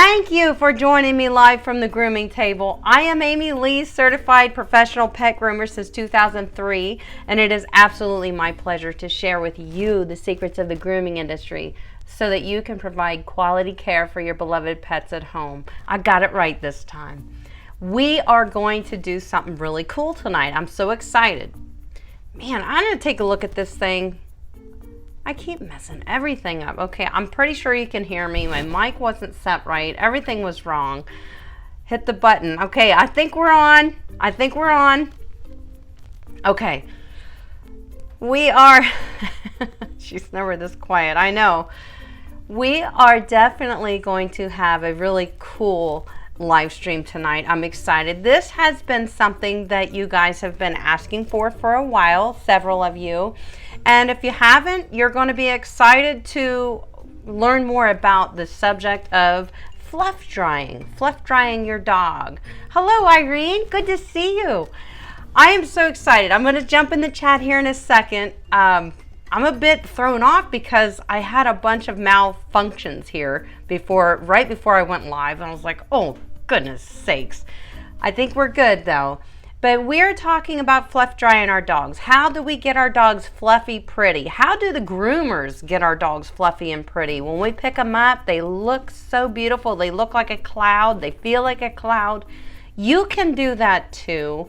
Thank you for joining me live from the grooming table. I am Amy Lee, certified professional pet groomer since 2003, and it is absolutely my pleasure to share with you the secrets of the grooming industry so that you can provide quality care for your beloved pets at home. I got it right this time. We are going to do something really cool tonight. I'm so excited. Man, I'm going to take a look at this thing. I keep messing everything up. Okay, I'm pretty sure you can hear me. My mic wasn't set right. Everything was wrong. Hit the button. Okay, I think we're on. Okay. We are, she's never this quiet, I know. We are definitely going to have a really cool live stream tonight. I'm excited. This has been something that you guys have been asking for a while, several of you. And if you haven't, you're going to be excited to learn more about the subject of fluff drying your dog. Hello, Irene. Good to see you. I am so excited. I'm going to jump in the chat here in a second. I'm a bit thrown off because I had a bunch of malfunctions here right before I went live, and I was like, oh, goodness sakes. I think we're good though. But we're talking about fluff drying our dogs. How do we get our dogs fluffy pretty? How do the groomers get our dogs fluffy and pretty? When we pick them up, they look so beautiful. They look like a cloud. They feel like a cloud. You can do that too.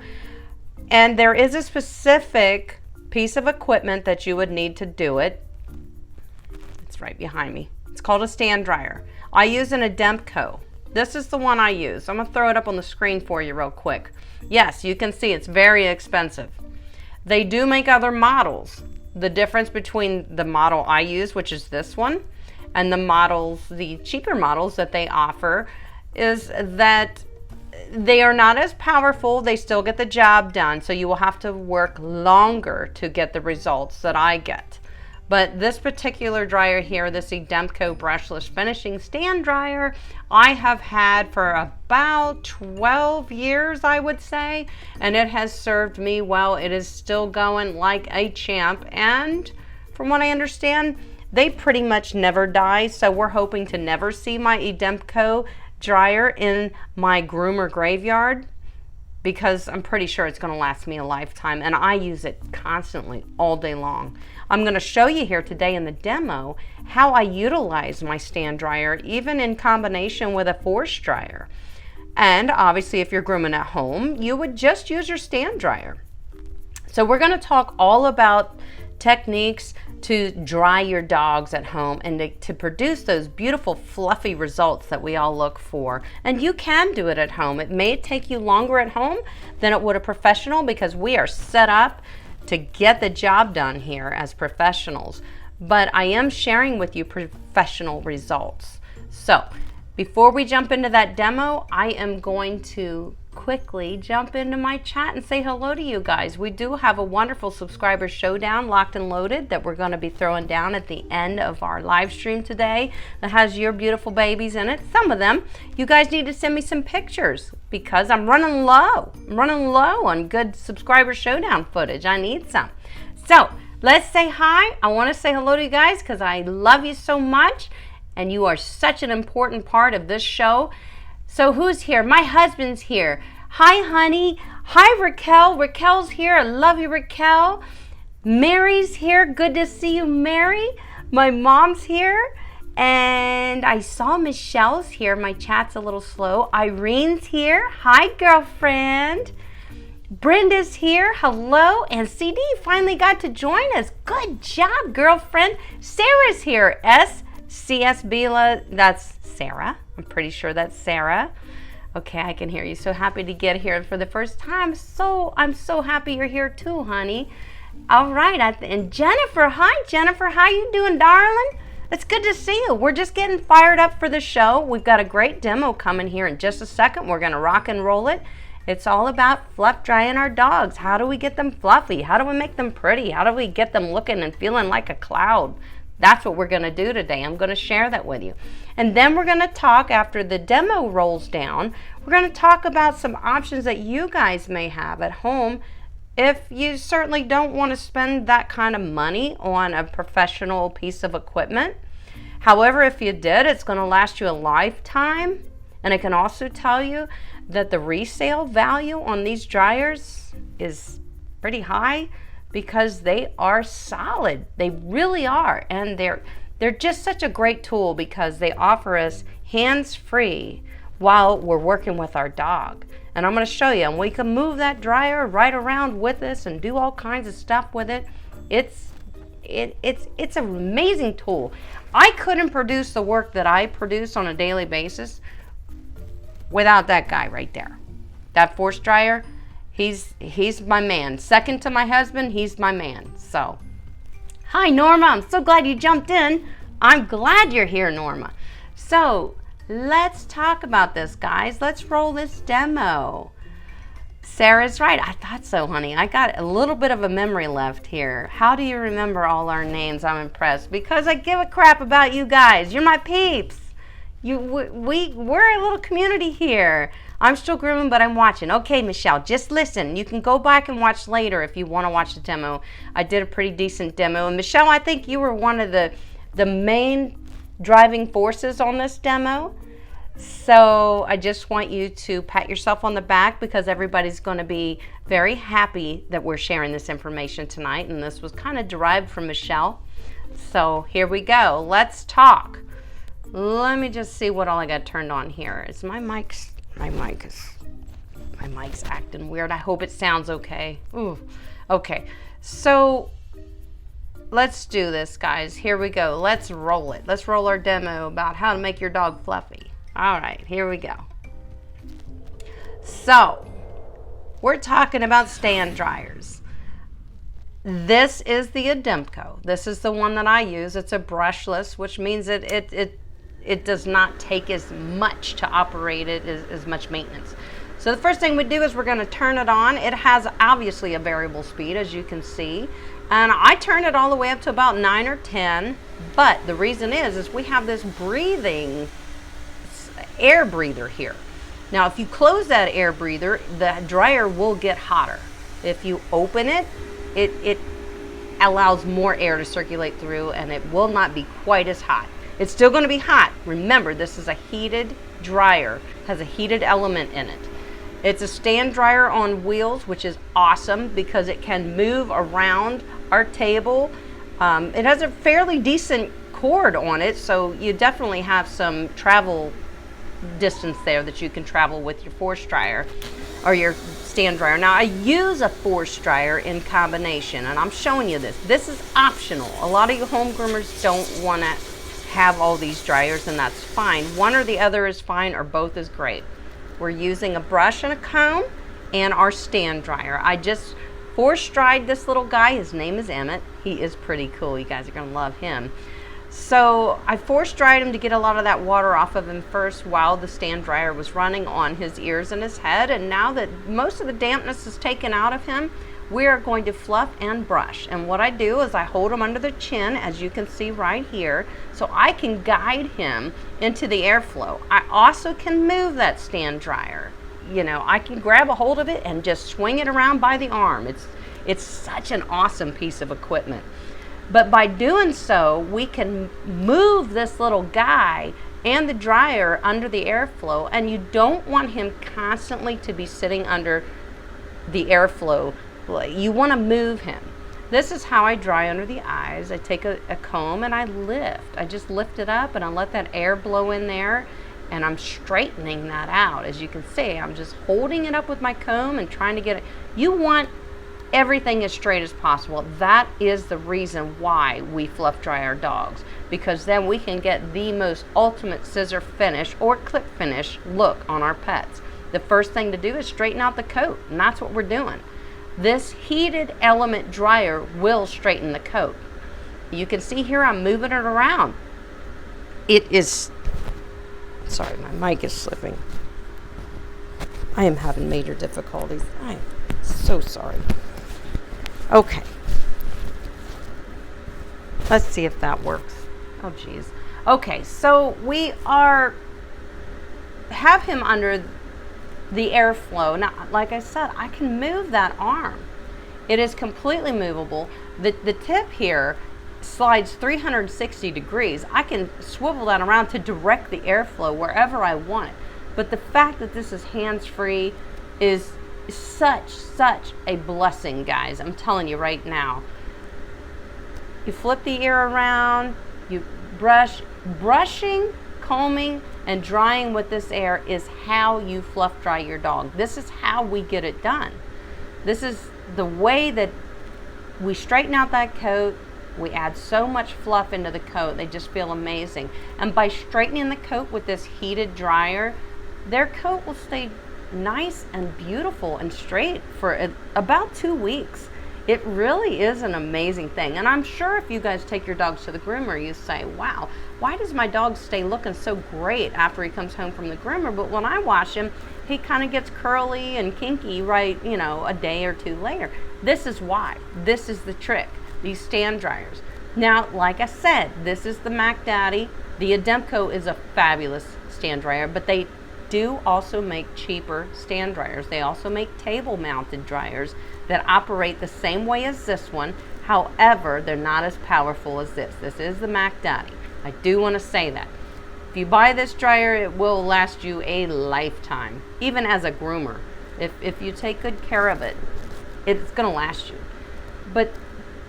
And there is a specific piece of equipment that you would need to do it. It's right behind me. It's called a stand dryer. I use an EDEMCO. This is the one I use. I'm going to throw it up on the screen for you real quick. Yes, you can see it's very expensive. They do make other models. The difference between the model I use, which is this one, and the cheaper models that they offer is that they are not as powerful. They still get the job done, so you will have to work longer to get the results that I get. But this particular dryer here, this EDEMCO brushless finishing stand dryer, I have had for about 12 years, I would say, and it has served me well. It is still going like a champ, and from what I understand, they pretty much never die, so we're hoping to never see my EDEMCO dryer in my groomer graveyard, because I'm pretty sure it's going to last me a lifetime, and I use it constantly all day long. I'm going to show you here today in the demo how I utilize my stand dryer, even in combination with a force dryer. And obviously, if you're grooming at home, you would just use your stand dryer. So we're going to talk all about techniques to dry your dogs at home and to produce those beautiful fluffy results that we all look for. And you can do it at home. It may take you longer at home than it would a professional, because we are set up to get the job done here as professionals. But I am sharing with you professional results. So before we jump into that demo, I am going to quickly jump into my chat and say hello to you guys. We do have a wonderful subscriber showdown locked and loaded that we're going to be throwing down at the end of our live stream today that has your beautiful babies in it. Some of them. You guys need to send me some pictures because I'm running low. I'm running low on good subscriber showdown footage. I need some. So let's say hi. I want to say hello to you guys because I love you so much and you are such an important part of this show. So who's here? My husband's here. Hi, honey. Hi, Raquel. Raquel's here. I love you, Raquel. Mary's here. Good to see you, Mary. My mom's here. And I saw Michelle's here. My chat's a little slow. Irene's here. Hi, girlfriend. Brenda's here. Hello. And CD finally got to join us. Good job, girlfriend. Sarah's here. SCSB, that's Sarah. I'm pretty sure that's Sarah. Okay, I can hear you. So happy to get here for the first time. I'm so happy you're here too, honey. All right, and Jennifer. Hi, Jennifer. How you doing, darling? It's good to see you. We're just getting fired up for the show. We've got a great demo coming here in just a second. We're going to rock and roll it. It's all about fluff drying our dogs. How do we get them fluffy? How do we make them pretty? How do we get them looking and feeling like a cloud? That's what we're going to do today. I'm going to share that with you. And then we're going to talk, after the demo rolls down, we're going to talk about some options that you guys may have at home if you certainly don't want to spend that kind of money on a professional piece of equipment. However, if you did, it's going to last you a lifetime. And I can also tell you that the resale value on these dryers is pretty high because they are solid. They really are. And they're just such a great tool because they offer us hands-free while we're working with our dog. And I'm going to show you, and we can move that dryer right around with us and do all kinds of stuff with it. It's an amazing tool. I couldn't produce the work that I produce on a daily basis without that guy right there. That force dryer, he's my man. Second to my husband, he's my man. So, hi Norma, I'm so glad you jumped in. I'm glad you're here, Norma. So, let's talk about this, guys. Let's roll this demo. Sarah's right. I thought so, honey. I got a little bit of a memory left here. How do you remember all our names? I'm impressed because I give a crap about you guys. You're my peeps. We're a little community here. I'm still grooming, but I'm watching. Okay, Michelle, just listen. You can go back and watch later if you want to watch the demo. I did a pretty decent demo. And Michelle, I think you were one of the main driving forces on this demo. So I just want you to pat yourself on the back because everybody's going to be very happy that we're sharing this information tonight. And this was kind of derived from Michelle. So here we go. Let's talk. Let me just see what all I got turned on here. Is my mic's acting weird. I hope it sounds okay. Ooh. Okay. So let's do this, guys. Here we go. Let's roll it. Let's roll our demo about how to make your dog fluffy. All right, here we go. So, we're talking about stand dryers. This is the EDEMCO. This is the one that I use. It's a brushless, which means it does not take as much to operate it, as much maintenance. So the first thing we do is we're going to turn it on. It has obviously a variable speed, as you can see. And I turn it all the way up to about 9 or 10. But the reason is we have this breathing air breather here. Now if you close that air breather, the dryer will get hotter. If you open it, it allows more air to circulate through and it will not be quite as hot. It's still going to be hot. Remember, this is a heated dryer, has a heated element in it. It's a stand dryer on wheels, which is awesome because it can move around our table. It has a fairly decent cord on it, so you definitely have some travel distance there that you can travel with your force dryer or your stand dryer. Now I use a force dryer in combination and I'm showing you this. This is optional. A lot of you home groomers don't want to have all these dryers and that's fine. One or the other is fine or both is great. We're using a brush and a comb and our stand dryer. I just force dried this little guy. His name is Emmett. He is pretty cool. You guys are going to love him. So I force dried him to get a lot of that water off of him first while the stand dryer was running on his ears and his head. And now that most of the dampness is taken out of him, we are going to fluff and brush. And what I do is I hold him under the chin, as you can see right here, so I can guide him into the airflow. I also can move that stand dryer. You know, I can grab a hold of it and just swing it around by the arm. It's such an awesome piece of equipment. But by doing so, we can move this little guy and the dryer under the airflow, and you don't want him constantly to be sitting under the airflow. You want to move him. This is how I dry under the eyes. I take a comb and I lift. I just lift it up and I let that air blow in there and I'm straightening that out. As you can see, I'm just holding it up with my comb and trying to get it. You want everything as straight as possible. That is the reason why we fluff dry our dogs, because then we can get the most ultimate scissor finish or clip finish look on our pets. The first thing to do is straighten out the coat, and that's what we're doing. This heated element dryer will straighten the coat. You can see here I'm moving it around. It is, sorry, my mic is slipping. I am having major difficulties. I am so sorry. Okay. Let's see if that works. Oh, geez. Okay, so we have him under the airflow. Now, like I said, I can move that arm. It is completely movable. The tip here slides 360 degrees. I can swivel that around to direct the airflow wherever I want it. But the fact that this is hands-free is such a blessing, guys. I'm telling you right now. You flip the ear around, you brushing, combing, and drying with this air is how you fluff dry your dog. This is how we get it done. This is the way that we straighten out that coat. We add so much fluff into the coat, they just feel amazing. And by straightening the coat with this heated dryer, their coat will stay nice and beautiful and straight for about 2 weeks. It really is an amazing thing. And I'm sure if you guys take your dogs to the groomer, you say, wow, why does my dog stay looking so great after he comes home from the groomer? But when I wash him, he kind of gets curly and kinky right, you know, a day or two later. This is why. This is the trick. These stand dryers. Now, like I said, this is the Mac Daddy. The EDEMCO is a fabulous stand dryer, but they do also make cheaper stand dryers. They also make table mounted dryers that operate the same way as this one. However, they're not as powerful as this. This is the Mac Daddy. I do want to say that. If you buy this dryer, it will last you a lifetime, even as a groomer. If you take good care of it, it's going to last you. But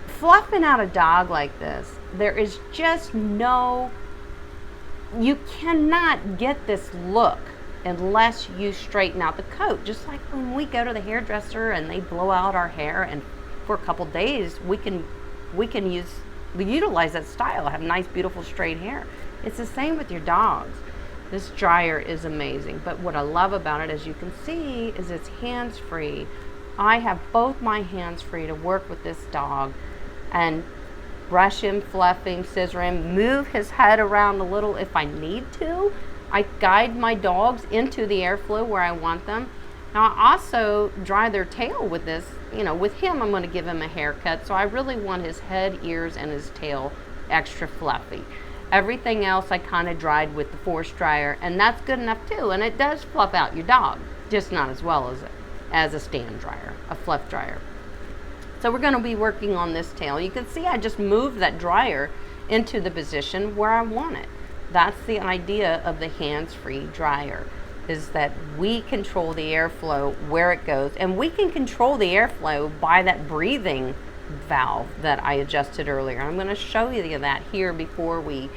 fluffing out a dog like this, there is just no, you cannot get this look unless you straighten out the coat. Just like when we go to the hairdresser and they blow out our hair, and for a couple days we can utilize that style, have nice beautiful straight hair. It's the same with your dogs. This dryer is amazing, but what I love about it, as you can see, is it's hands-free. I have both my hands free to work with this dog and brush him, fluff him, scissor him, move his head around a little if I need to. I guide my dogs into the airflow where I want them. Now I also dry their tail with this. You know, with him I'm going to give him a haircut, so I really want his head, ears, and his tail extra fluffy. Everything else I kind of dried with the force dryer, and that's good enough too. And it does fluff out your dog, just not as well as a stand dryer, a fluff dryer. So we're going to be working on this tail. You can see I just moved that dryer into the position where I want it. That's the idea of the hands-free dryer, is that we control the airflow where it goes, and we can control the airflow by that breathing valve that I adjusted earlier. I'm going to show you that here before we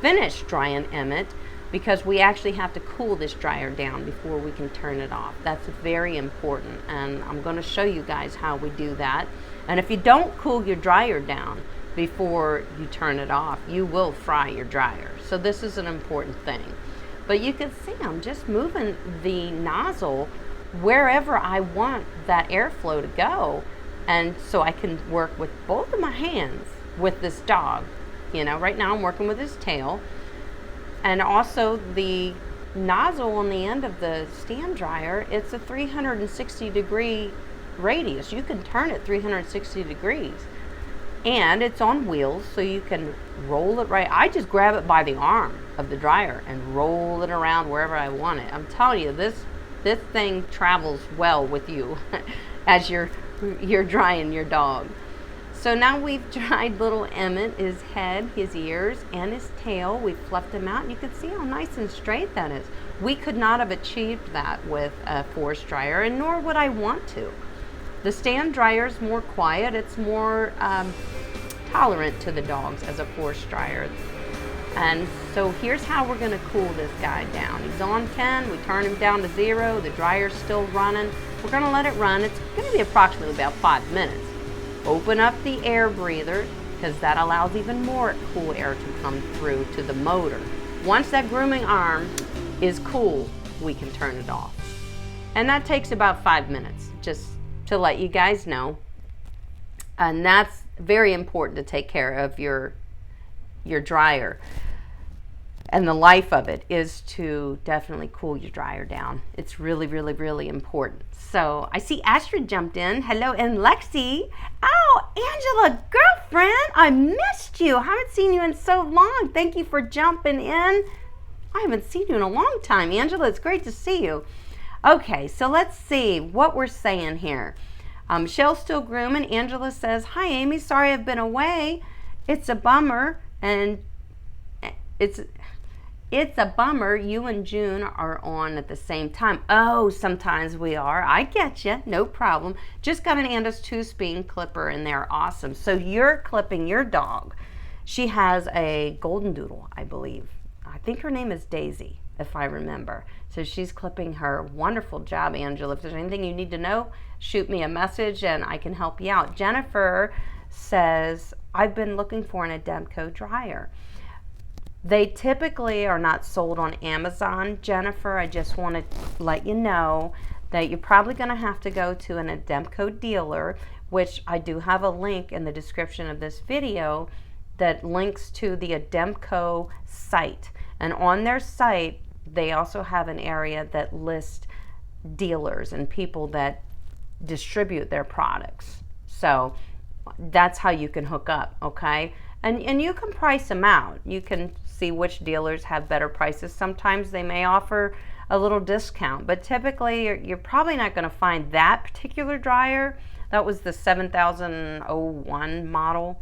finish drying Emmett, because we actually have to cool this dryer down before we can turn it off. That's very important, and I'm going to show you guys how we do that. And if you don't cool your dryer down before you turn it off, you will fry your dryer. So this is an important thing. But you can see I'm just moving the nozzle wherever I want that airflow to go, and so I can work with both of my hands with this dog. You know, right now I'm working with his tail, and also the nozzle on the end of the stand dryer, it's a 360 degree radius. You can turn it 360 degrees, and it's on wheels, so you can roll it right. I just grab it by the arm of the dryer and roll it around wherever I want it. I'm telling you, this thing travels well with you as you're drying your dog. So now we've dried little Emmett, his head, his ears, and his tail. We've fluffed him out. You can see how nice and straight that is. We could not have achieved that with a force dryer, and nor would I want to. The stand dryer is more quiet. It's more tolerant to the dogs as a force dryer. And so here's how we're going to cool this guy down. He's on 10. We turn him down to 0. The dryer's still running. We're going to let it run. It's going to be approximately about 5 minutes. Open up the air breather, because that allows even more cool air to come through to the motor. Once that grooming arm is cool, we can turn it off. And that takes about 5 minutes, just to let you guys know. And that's very important to take care of your dryer. And the life of it is to definitely cool your dryer down. It's really, really, really important. So I see Astrid jumped in. Hello, and Lexi. Oh, Angela, girlfriend, I missed you. I haven't seen you in so long. Thank you for jumping in. I haven't seen you in a long time, Angela. It's great to see you. Okay, so let's see what we're saying here. Michelle's still grooming. Angela says, hi, Amy. Sorry I've been away. It's a bummer, and it's a bummer you and June are on at the same time. Oh, sometimes we are. I get you. No problem. Just got an Andis 2-speed clipper in there. Awesome. So you're clipping your dog. She has a golden doodle, I believe. I think her name is Daisy, if I remember. So she's clipping her. Wonderful job, Angela. If there's anything you need to know, shoot me a message and I can help you out. Jennifer says, I've been looking for an EDEMCO dryer. They typically are not sold on Amazon, Jennifer. I just want to let you know that you're probably going to have to go to an EDEMCO dealer, which I do have a link in the description of this video that links to the EDEMCO site. And on their site, they also have an area that lists dealers and people that distribute their products. So that's how you can hook up, okay? And you can price them out. You can see which dealers have better prices. Sometimes they may offer a little discount, but typically you're probably not going to find that particular dryer. That was the 7001 model.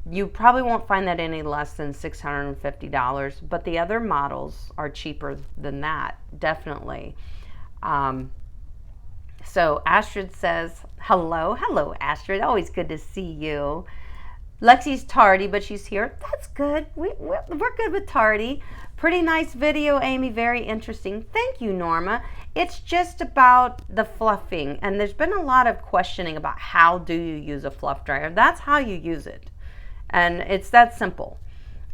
You probably won't find that any less than $650, but the other models are cheaper than that, definitely. So Astrid says, hello Astrid, always good to see you. Lexi's tardy, but she's here. That's good. We're good with tardy. Pretty nice video, Amy. Very interesting. Thank you, Norma. It's just about the fluffing, and there's been a lot of questioning about how do you use a fluff dryer. That's how you use it, and it's that simple.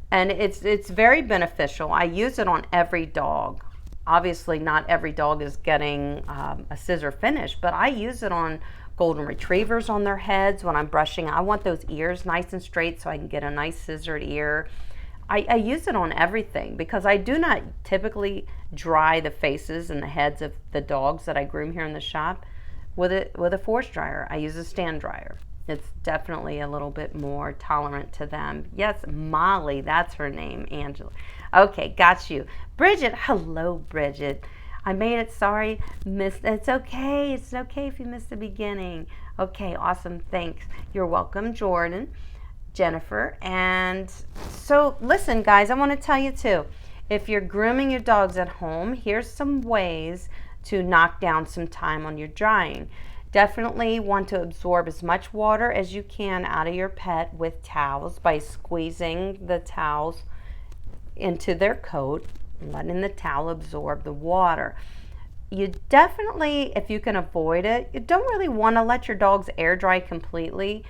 And it's very beneficial. I use it on every dog. Obviously, not every dog is getting a scissor finish, but I use it on golden retrievers on their heads when I'm brushing. I want those ears nice and straight so I can get a nice scissored ear. I use it on everything because I do not typically dry the faces and the heads of the dogs that I groom here in the shop with a force dryer. I use a stand dryer. It's definitely a little bit more tolerant to them. Yes, Molly, that's her name, Angela. Okay, got you. Bridget, hello, Bridget. I made it, sorry, missed. It's okay if you missed the beginning. Okay, awesome, thanks. You're welcome, Jordan, Jennifer. And so listen, guys, I want to tell you too, if you're grooming your dogs at home, here's some ways to knock down some time on your drying. Definitely want to absorb as much water as you can out of your pet with towels by squeezing the towels into their coat, letting the towel absorb the water. You definitely, if you can avoid it, you don't really want to let your dogs air dry completely.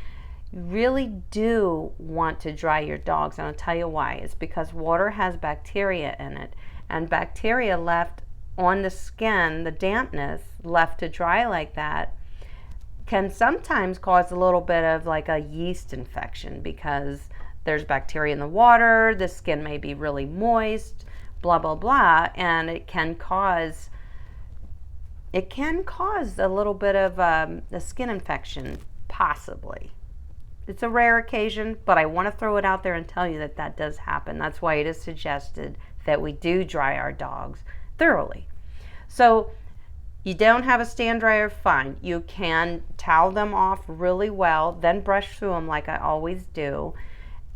You really do want to dry your dogs, and I'll tell you why. It's because water has bacteria in it, and bacteria left on the skin, the dampness left to dry like that, can sometimes cause a little bit of like a yeast infection because there's bacteria in the water, the skin may be really moist, blah, blah, blah, and it can cause a little bit of a skin infection, possibly. It's a rare occasion, but I want to throw it out there and tell you that that does happen. That's why it is suggested that we do dry our dogs thoroughly. So you don't have a stand dryer, fine. You can towel them off really well, then brush through them like I always do.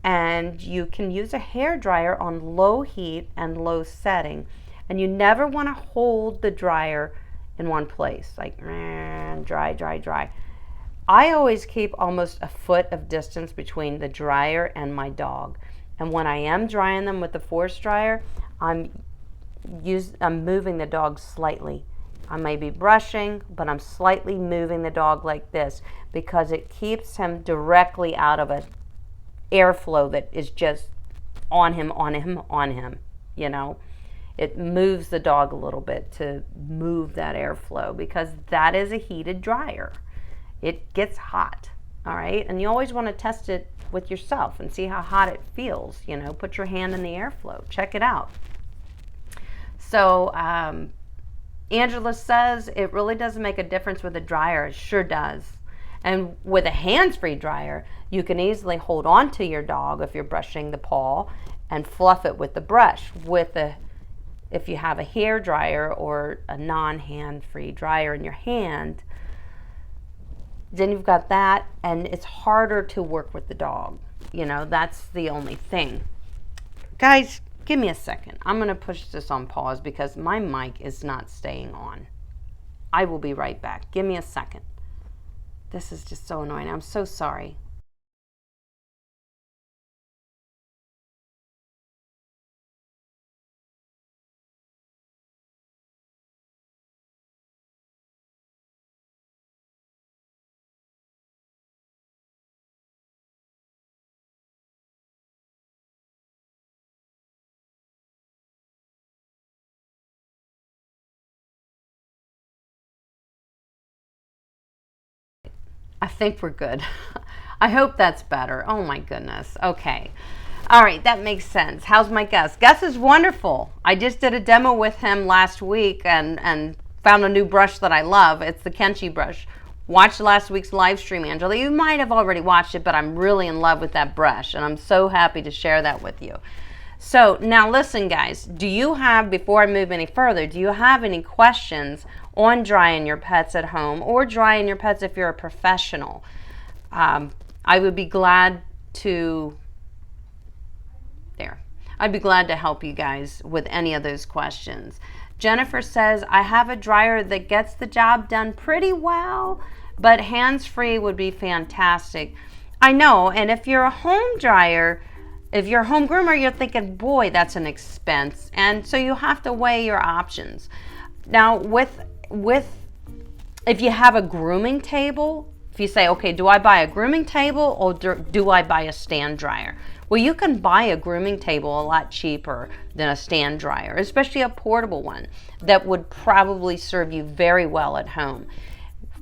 And you can use a hair dryer on low heat and low setting. And you never want to hold the dryer in one place, like dry, dry, dry. I always keep almost a foot of distance between the dryer and my dog. And when I am drying them with the force dryer, I'm moving the dog slightly. I may be brushing, but I'm slightly moving the dog like this because it keeps him directly out of an airflow that is just on him, you know. It moves the dog a little bit to move that airflow because that is a heated dryer. It gets hot, all right? And you always want to test it with yourself and see how hot it feels, you know. Put your hand in the airflow. Check it out. So, Angela says it really doesn't make a difference with a dryer. It sure does. And with a hands-free dryer, you can easily hold on to your dog if you're brushing the paw and fluff it with the brush. If you have a hair dryer or a non-hand-free dryer in your hand, then you've got that, and it's harder to work with the dog. You know, that's the only thing. Guys, give me a second. I'm going to push this on pause because my mic is not staying on. I will be right back. Give me a second. This is just so annoying. I'm so sorry. I think we're good. I hope that's better. Oh my goodness. Okay. All right, that makes sense. How's my Gus? Gus is wonderful. I just did a demo with him last week and found a new brush that I love. It's the Kenchi brush. Watch last week's live stream, Angela. You might have already watched it, but I'm really in love with that brush, and I'm so happy to share that with you. So now listen, guys, do you have, before I move any further, do you have any questions on drying your pets at home or drying your pets if you're a professional? I would be glad to, I'd be glad to help you guys with any of those questions. Jennifer says, I have a dryer that gets the job done pretty well, but hands-free would be fantastic. I know, and if you're a home dryer, if you're a home groomer, you're thinking, boy, that's an expense. And so you have to weigh your options. Now, if you have a grooming table, if you say, okay, do I buy a grooming table or do I buy a stand dryer? Well, you can buy a grooming table a lot cheaper than a stand dryer, especially a portable one that would probably serve you very well at home.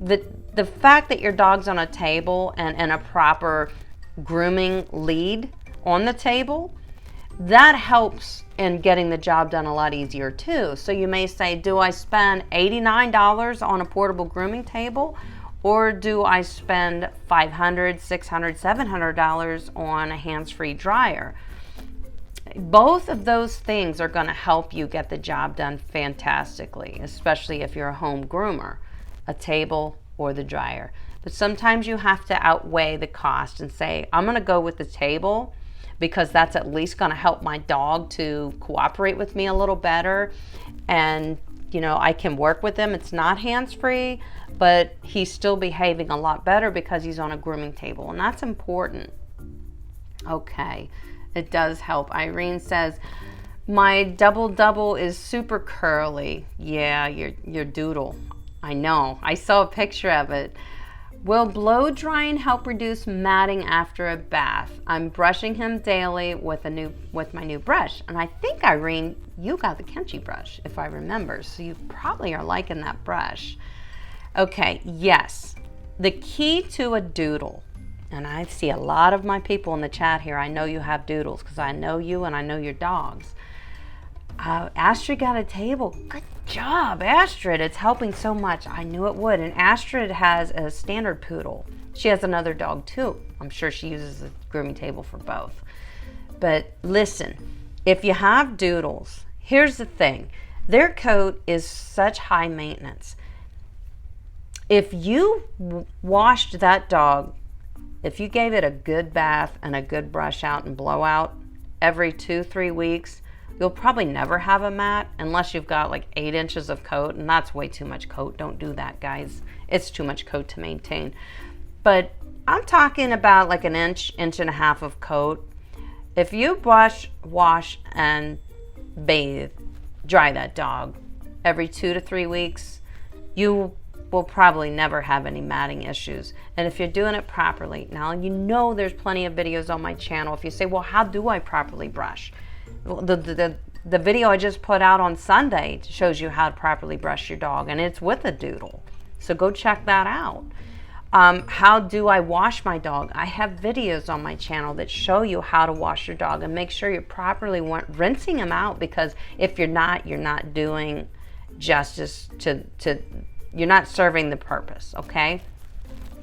The fact that your dog's on a table and a proper grooming lead on the table, that helps in getting the job done a lot easier too. So you may say, do I spend $89 on a portable grooming table, or do I spend $500, $600, $700 on a hands-free dryer? Both of those things are going to help you get the job done fantastically, especially if you're a home groomer, a table or the dryer. But sometimes you have to outweigh the cost and say, I'm going to go with the table because that's at least going to help my dog to cooperate with me a little better. And, you know, I can work with him. It's not hands-free, but he's still behaving a lot better because he's on a grooming table. And that's important. Okay, it does help. Irene says, my double is super curly. Yeah, your doodle. I know. I saw a picture of it. Will blow drying help reduce matting after a bath? I'm brushing him daily with my new brush. And I think, Irene, you got the Kenchi brush, if I remember. So you probably are liking that brush. Okay, yes. The key to a doodle, and I see a lot of my people in the chat here, I know you have doodles because I know you and I know your dogs. Astrid got a table. Good job, Astrid. It's helping so much. I knew it would. And Astrid has a standard poodle. She has another dog too. I'm sure she uses the grooming table for both. But listen, if you have doodles, here's the thing. Their coat is such high maintenance. If you washed that dog, if you gave it a good bath and a good brush out and blowout every 2-3 weeks, you'll probably never have a mat unless you've got like 8 inches of coat, and that's way too much coat. Don't do that, guys. It's too much coat to maintain. But I'm talking about like an inch and a half of coat. If you brush, wash, and bathe, dry that dog every 2 to 3 weeks, you will probably never have any matting issues. And if you're doing it properly, now you know there's plenty of videos on my channel. If you say, well, how do I properly brush? The video I just put out on Sunday shows you how to properly brush your dog, and it's with a doodle. So go check that out. How do I wash my dog? I have videos on my channel that show you how to wash your dog, and make sure you're properly rinsing him out, because if you're not doing justice to you're not serving the purpose, okay?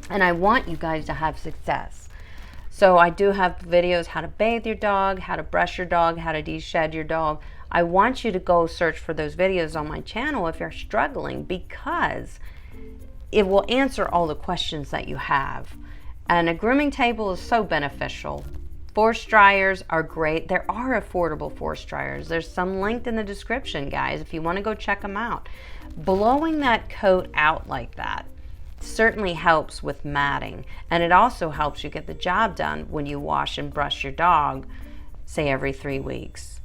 And I want you guys to have success. So I do have videos how to bathe your dog, how to brush your dog, how to de-shed your dog. I want you to go search for those videos on my channel if you're struggling, because it will answer all the questions that you have. And a grooming table is so beneficial. Force dryers are great. There are affordable force dryers. There's some linked in the description, guys, if you want to go check them out. Blowing that coat out like that certainly helps with matting, and it also helps you get the job done when you wash and brush your dog, say every 3 weeks.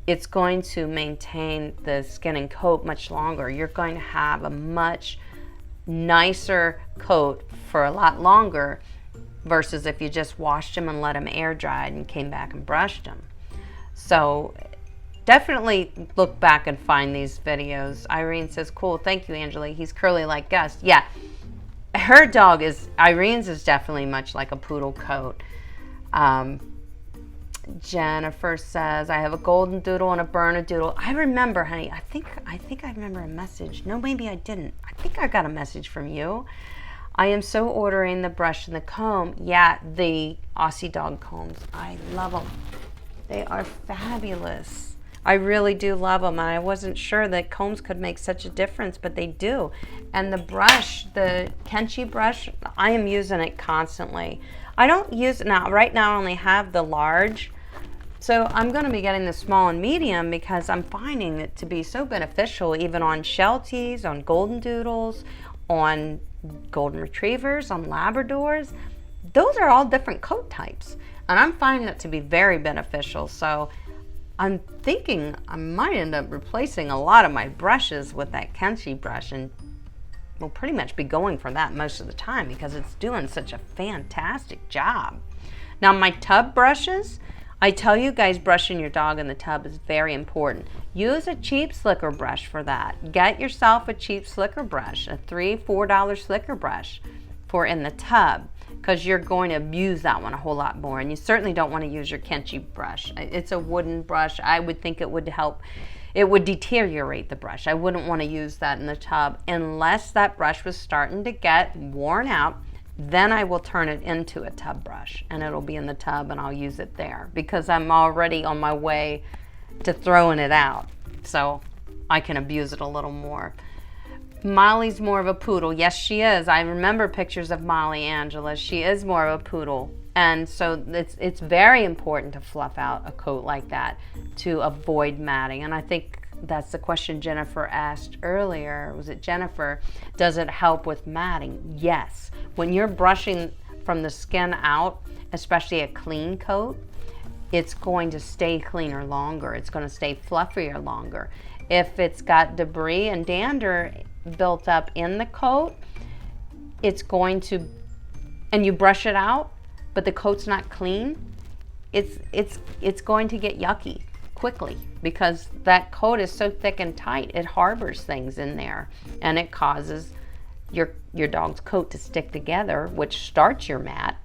It's going to maintain the skin and coat much longer. You're going to have a much nicer coat for a lot longer versus if you just washed them and let them air dry and came back and brushed them. So definitely look back and find these videos. Irene says, cool, thank you, Angela. He's curly like Gus. Yeah, her dog is, Irene's is definitely much like a poodle coat. Jennifer says, I have a golden doodle and a Bernedoodle. I remember, honey, I think I remember a message. No, maybe I didn't. I think I got a message from you. I am so ordering the brush and the comb. Yeah, the Aussie dog combs. I love them. They are fabulous. I really do love them, and I wasn't sure that combs could make such a difference, but they do. And the brush, the Kenchi brush, I am using it constantly. I don't use it now. Right now I only have the large, so I'm going to be getting the small and medium because I'm finding it to be so beneficial even on Shelties, on golden doodles, on golden retrievers, on Labradors. Those are all different coat types, and I'm finding it to be very beneficial. So I'm thinking I might end up replacing a lot of my brushes with that Kenchi brush, and we'll pretty much be going for that most of the time because it's doing such a fantastic job. Now my tub brushes, I tell you guys, brushing your dog in the tub is very important. Use a cheap slicker brush for that. Get yourself a cheap slicker brush, a $3-4 slicker brush for in the tub, because you're going to abuse that one a whole lot more, and you certainly don't want to use your Kenchi brush. It's a wooden brush. I would think it would help. It would deteriorate the brush. I wouldn't want to use that in the tub unless that brush was starting to get worn out. Then I will turn it into a tub brush, and it'll be in the tub, and I'll use it there because I'm already on my way to throwing it out, so I can abuse it a little more. Molly's more of a poodle. Yes, she is. I remember pictures of Molly, Angela. She is more of a poodle, and so it's very important to fluff out a coat like that to avoid matting. And I think that's the question Jennifer asked earlier. Was it Jennifer? Does it help with matting? Yes. When you're brushing from the skin out, especially a clean coat, it's going to stay cleaner longer. It's going to stay fluffier longer. If it's got debris and dander built up in the coat, it's going to, and you brush it out, but the coat's not clean, it's going to get yucky quickly because that coat is so thick and tight. It harbors things in there, and it causes your dog's coat to stick together, which starts your mat.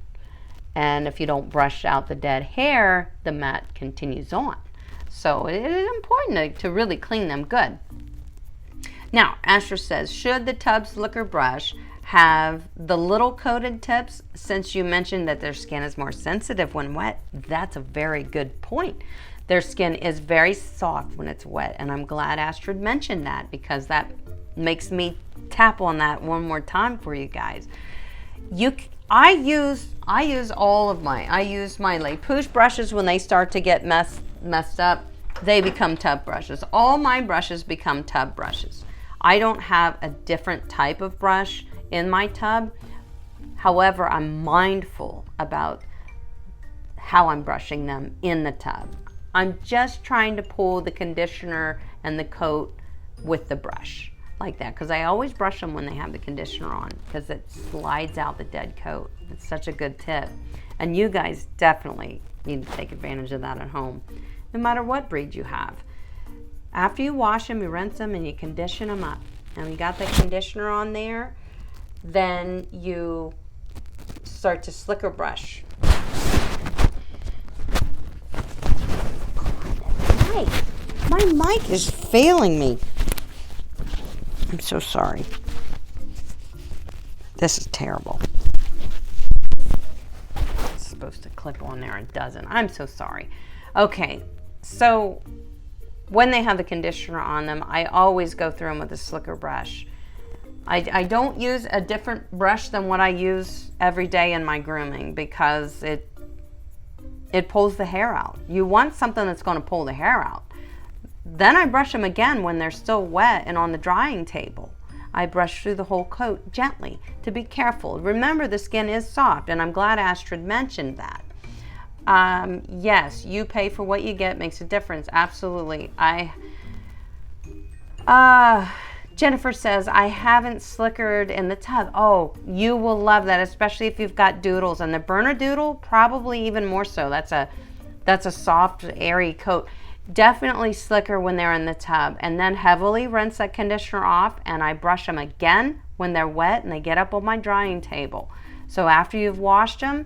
And if you don't brush out the dead hair, the mat continues on. So it is important to really clean them good. Now, Asher says, should the tub slicker brush have the little coated tips? Since you mentioned that their skin is more sensitive when wet, that's a very good point. Their skin is very soft when it's wet, and I'm glad Astrid mentioned that because that makes me tap on that one more time for you guys. I use my Les Pouche brushes when they start to get messed up. They become tub brushes. All my brushes become tub brushes. I don't have a different type of brush in my tub. However, I'm mindful about how I'm brushing them in the tub. I'm just trying to pull the conditioner and the coat with the brush like that, because I always brush them when they have the conditioner on because it slides out the dead coat. It's such a good tip, and you guys definitely need to take advantage of that at home, no matter what breed you have. After you wash them, you rinse them, and you condition them up. And you got the conditioner on there, then you start to slicker brush. My mic is failing me. I'm so sorry. This is terrible. It's supposed to click on there and doesn't. I'm so sorry. Okay, so when they have the conditioner on them, I always go through them with a slicker brush. I don't use a different brush than what I use every day in my grooming because it pulls the hair out. You want something that's going to pull the hair out. Then I brush them again when they're still wet and on the drying table. I brush through the whole coat gently to be careful. Remember, the skin is soft, and I'm glad Astrid mentioned that. Yes, you pay for what you get, makes a difference. Absolutely. Jennifer says, I haven't slickered in the tub. Oh, you will love that, especially if you've got doodles. And the burner doodle, probably even more so. That's a soft, airy coat. Definitely slicker when they're in the tub. And then heavily rinse that conditioner off, and I brush them again when they're wet and they get up on my drying table. So after you've washed them,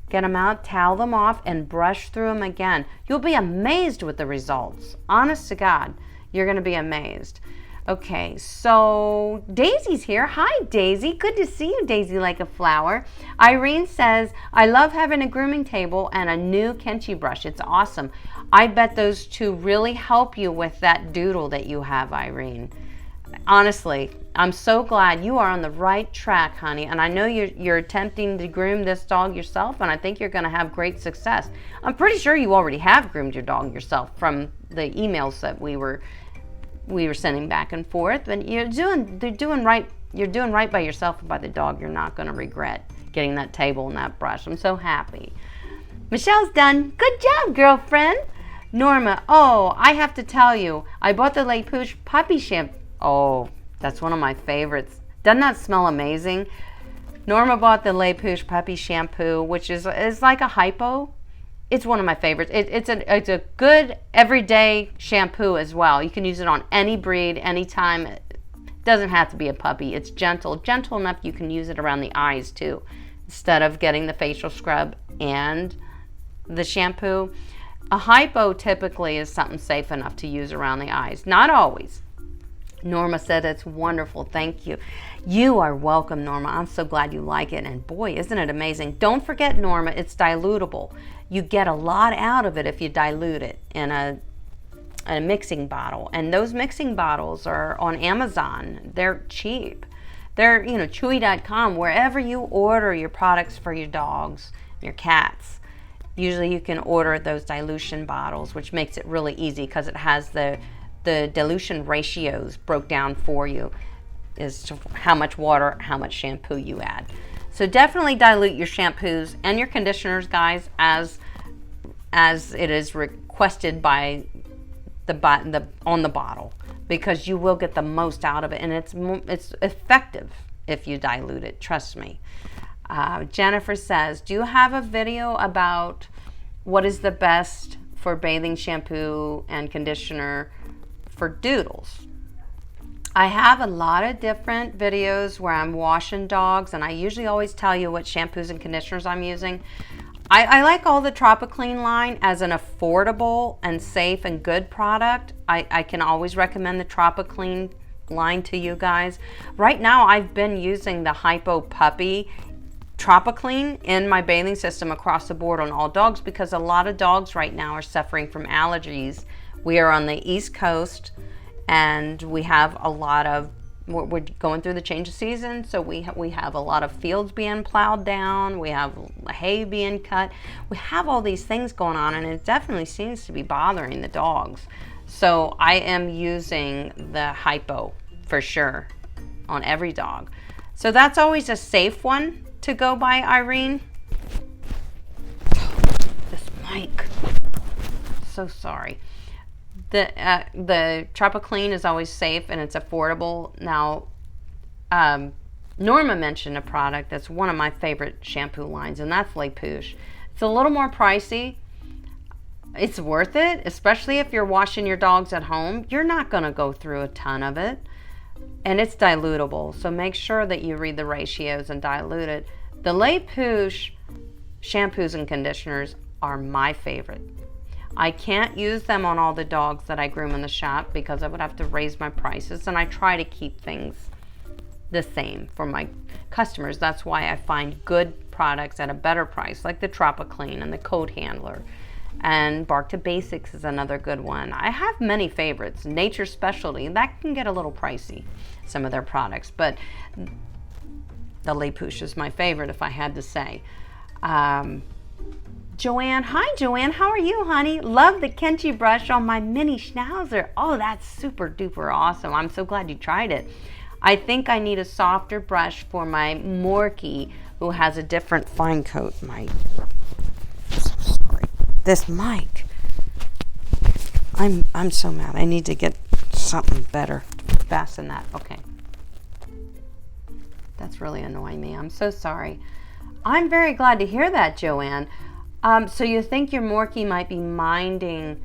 get them out, towel them off, and brush through them again. You'll be amazed with the results. Honest to God, you're going to be amazed. Okay, so Daisy's here. Hi, Daisy. Good to see you, Daisy like a flower. Irene says, I love having a grooming table and a new Kenchi brush. It's awesome. I bet those two really help you with that doodle that you have, Irene. Honestly, I'm so glad you are on the right track, honey. And I know you're attempting to groom this dog yourself, and I think you're going to have great success. I'm pretty sure you already have groomed your dog yourself from the emails that we were sending back and forth. And you're doing right by yourself and by the dog. You're not going to regret getting that table and that brush. I'm so happy. Michelle's done. Good job, girlfriend. Norma, oh, I have to tell you, I bought the Le Pouche puppy shampoo. Oh, that's one of my favorites. Doesn't that smell amazing? Norma bought the Le Pouche puppy shampoo, which is like a hypo. It's one of my favorites. It's a good everyday shampoo as well. You can use it on any breed, anytime. It doesn't have to be a puppy. It's gentle enough you can use it around the eyes too, instead of getting the facial scrub and the shampoo. A hypo typically is something safe enough to use around the eyes. Not always. Norma said it's wonderful. Thank you. You are welcome, Norma. I'm so glad you like it. And boy, isn't it amazing. Don't forget, Norma, it's dilutable. You get a lot out of it if you dilute it in a mixing bottle. And those mixing bottles are on Amazon. They're cheap. They're, Chewy.com, wherever you order your products for your dogs, your cats. Usually you can order those dilution bottles, which makes it really easy because it has the dilution ratios broke down for you as to how much water, how much shampoo you add. So definitely dilute your shampoos and your conditioners, guys, as it is requested by on the bottle, because you will get the most out of it, and it's effective if you dilute it. Trust me. Jennifer says, do you have a video about what is the best for bathing shampoo and conditioner for doodles? I have a lot of different videos where I'm washing dogs, and I usually always tell you what shampoos and conditioners I'm using. I like all the Tropiclean line as an affordable and safe and good product. I can always recommend the Tropiclean line to you guys. Right now I've been using the Hypo Puppy Tropiclean in my bathing system across the board on all dogs, because a lot of dogs right now are suffering from allergies. We are on the East Coast, and we have a lot of, we're going through the change of season, so we have a lot of fields being plowed down, we have hay being cut, we have all these things going on, and it definitely seems to be bothering the dogs. So I am using the Hypo for sure on every dog. So that's always a safe one to go by, Irene. This mic, so sorry. The Tropiclean is always safe and it's affordable. Now, Norma mentioned a product that's one of my favorite shampoo lines, and that's Le Pouche. It's a little more pricey. It's worth it, especially if you're washing your dogs at home. You're not going to go through a ton of it, and it's dilutable. So make sure that you read the ratios and dilute it. The Le Pouche shampoos and conditioners are my favorite. I can't use them on all the dogs that I groom in the shop because I would have to raise my prices, and I try to keep things the same for my customers. That's why I find good products at a better price, like the Tropiclean and the Coat Handler. And Bark to Basics is another good one. I have many favorites. Nature Specialty, that can get a little pricey, some of their products, but the Le Pouche is my favorite if I had to say. Joanne. Hi, Joanne. How are you, honey? Love the Kenchi brush on my mini schnauzer. Oh, that's super duper awesome. I'm so glad you tried it. I think I need a softer brush for my Morkie, who has a different fine coat mic. So sorry. This mic. I'm so mad. I need to get something better to fasten that. Okay. That's really annoying me. I'm so sorry. I'm very glad to hear that, Joanne. So you think your Morkie might be minding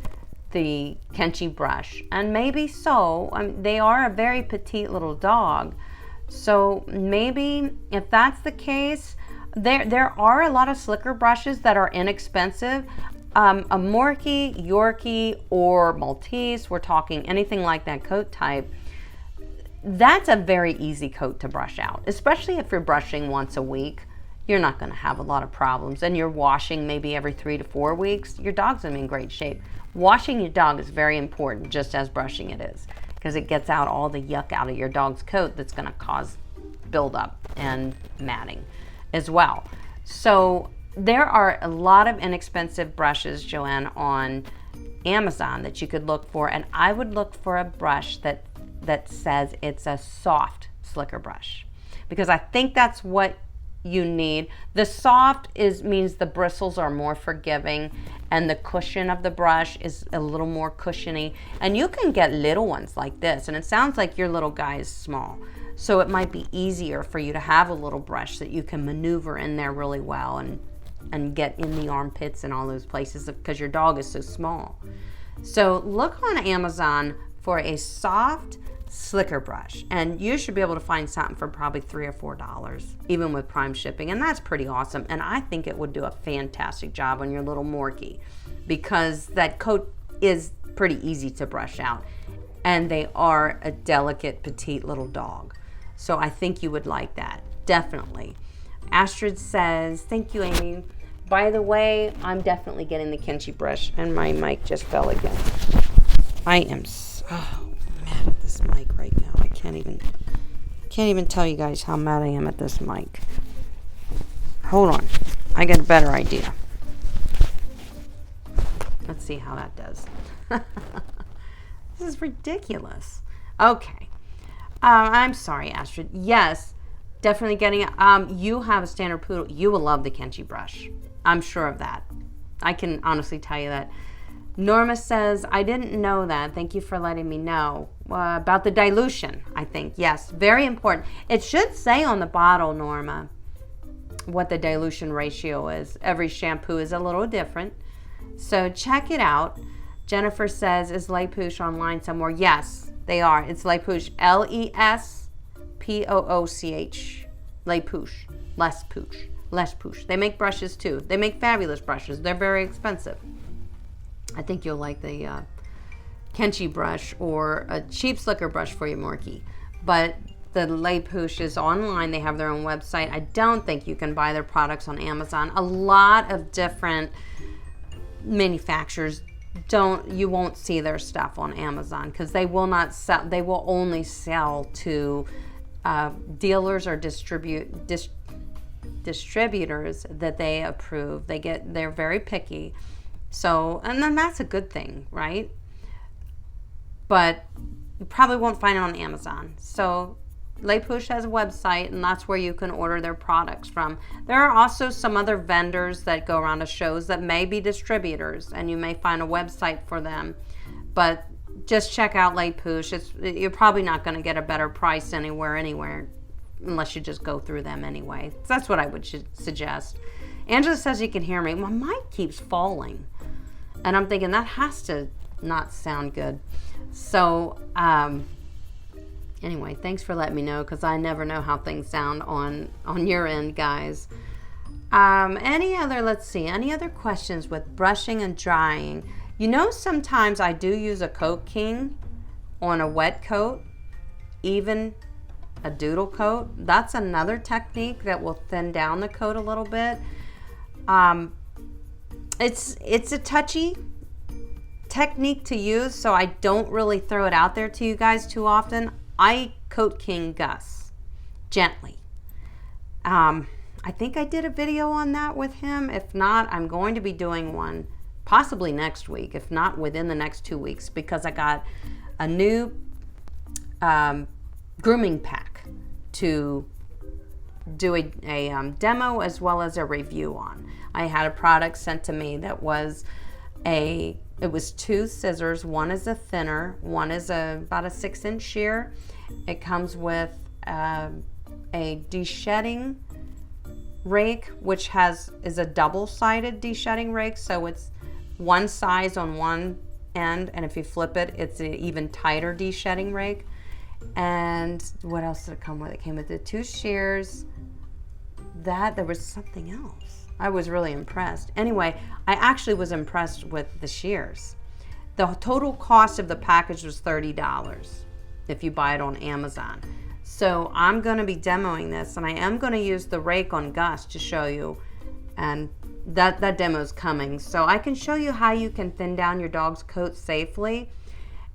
the Kenchi brush, and maybe so. They are a very petite little dog, so maybe if that's the case, there are a lot of slicker brushes that are inexpensive. A Morkie, Yorkie, or Maltese, we're talking anything like that coat type, that's a very easy coat to brush out, especially if you're brushing once a week. You're not going to have a lot of problems, and you're washing maybe every 3 to 4 weeks. Your dog's going to be in great shape. Washing your dog is very important, just as brushing it is, because it gets out all the yuck out of your dog's coat that's going to cause buildup and matting as well. So there are a lot of inexpensive brushes, Joanne, on Amazon that you could look for, and I would look for a brush that says it's a soft slicker brush, because I think that's what you need. The soft means the bristles are more forgiving, and the cushion of the brush is a little more cushiony, and you can get little ones like this, and it sounds like your little guy is small, so it might be easier for you to have a little brush that you can maneuver in there really well and get in the armpits and all those places, because your dog is so small. So look on Amazon for a soft slicker brush, and you should be able to find something for probably $3 or $4, even with Prime shipping, and that's pretty awesome. And I think it would do a fantastic job on your little Morkie, because that coat is pretty easy to brush out, and they are a delicate, petite little dog. So I think you would like that, definitely. Astrid says, thank you, Amy. By the way, I'm definitely getting the Kenchi brush, and my mic just fell again. I am so mad at this mic right now. I can't even tell you guys how mad I am at this mic. Hold on. I got a better idea. Let's see how that does. This is ridiculous. Okay. I'm sorry, Astrid. Yes, definitely getting it. You have a standard poodle. You will love the Kenchi brush. I'm sure of that. I can honestly tell you that. Norma says, I didn't know that. Thank you for letting me know. About the dilution, I think. Yes, very important. It should say on the bottle, Norma, what the dilution ratio is. Every shampoo is a little different. So check it out. Jennifer says, is Les Pouche online somewhere? Yes, they are. It's Les Pouche. L-E-S-P-O-O-C-H. Les Pouche. Les Pouche. Les Pouche. They make brushes too. They make fabulous brushes. They're very expensive. I think you'll like the Kenchi brush, or a cheap slicker brush for your Morkie. But the Les Pouche is online. They have their own website. I don't think you can buy their products on Amazon. A lot of different manufacturers you won't see their stuff on Amazon, because they will not sell. They will only sell to dealers or distributors that they approve. They're very picky. So, and then that's a good thing, right? But you probably won't find it on Amazon. So Les Pouche has a website, and that's where you can order their products from. There are also some other vendors that go around to shows that may be distributors, and you may find a website for them. But just check out Les Pouche. You're probably not going to get a better price anywhere, unless you just go through them anyway. So that's what I would suggest. Angela says you can hear me. My mic keeps falling, and I'm thinking that has to not sound good. So anyway, thanks for letting me know, because I never know how things sound on your end, guys. Any other questions with brushing and drying? You know, sometimes I do use a Coat King on a wet coat, even a doodle coat. That's another technique that will thin down the coat a little bit. It's a touchy technique to use, so I don't really throw it out there to you guys too often. I Coat King Gus gently. I think I did a video on that with him. If not, I'm going to be doing one possibly next week, if not within the next 2 weeks, because I got a new grooming pack to do a demo as well as a review on. I had a product sent to me that was it was 2 scissors. One is a thinner, one is about a 6-inch shear. It comes with a de-shedding rake, which is a double-sided de-shedding rake, so it's one size on one end, and if you flip it, it's an even tighter de-shedding rake. And what else did it come with? It came with the 2 shears. There was something else. I was really impressed. Anyway, I actually was impressed with the shears. The total cost of the package was $30 if you buy it on Amazon. So I'm going to be demoing this, and I am going to use the rake on Gus to show you, and that demo is coming. So I can show you how you can thin down your dog's coat safely.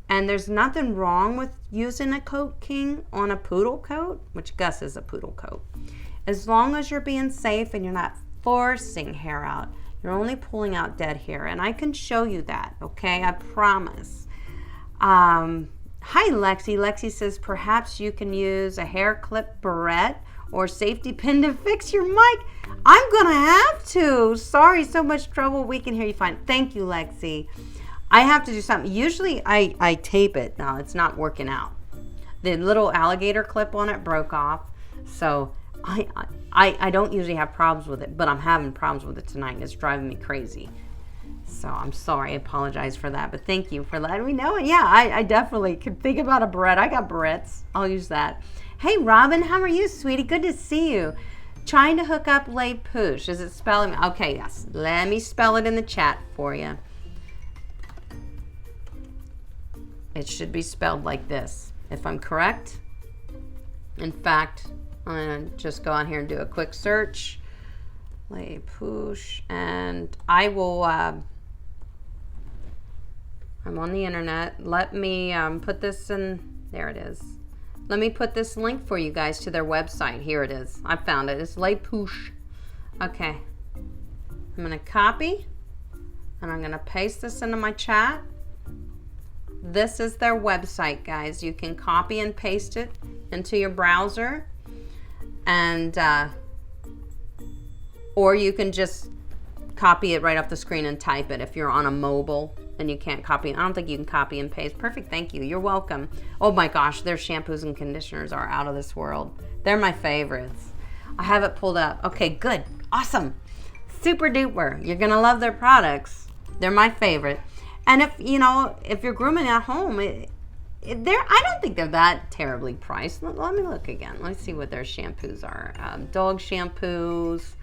And there's nothing wrong with using a Coat King on a poodle coat, which Gus is a poodle coat. As long as you're being safe and you're not forcing hair out, you're only pulling out dead hair. And I can show you that, okay? I promise. Hi, Lexi. Lexi says, perhaps you can use a hair clip barrette or safety pin to fix your mic. I'm going to have to. Sorry, so much trouble. We can hear you fine. Thank you, Lexi. I have to do something. Usually I tape it. Now it's not working out. The little alligator clip on it broke off. So I don't usually have problems with it, but I'm having problems with it tonight, and it's driving me crazy. So I'm sorry. I apologize for that, but thank you for letting me know. And yeah, I definitely could think about a barrette. I got barrettes. I'll use that. Hey, Robin, how are you, sweetie? Good to see you. Trying to hook up Les Pouche. Is it spelling? Okay, yes. Let me spell it in the chat for you. It should be spelled like this, if I'm correct. In fact, I'm going to just go on here and do a quick search. Les Pouche. And I will, I'm on the internet. Let me put this in, there it is. Let me put this link for you guys to their website. Here it is. I found it. It's Les Pouche. Okay. I'm going to copy, and I'm going to paste this into my chat. This is their website, guys. You can copy and paste it into your browser, and or you can just copy it right off the screen and type it if you're on a mobile and you can't copy. I don't think you can copy and paste. Perfect, thank you. You're welcome. Oh my gosh, their shampoos and conditioners are out of this world. They're my favorites. I have it pulled up. Okay, good, awesome, super duper. You're gonna love their products. They're my favorite. And if you're grooming at home, I don't think they're that terribly priced. Let me look again. Let's see what their shampoos are. Dog shampoos.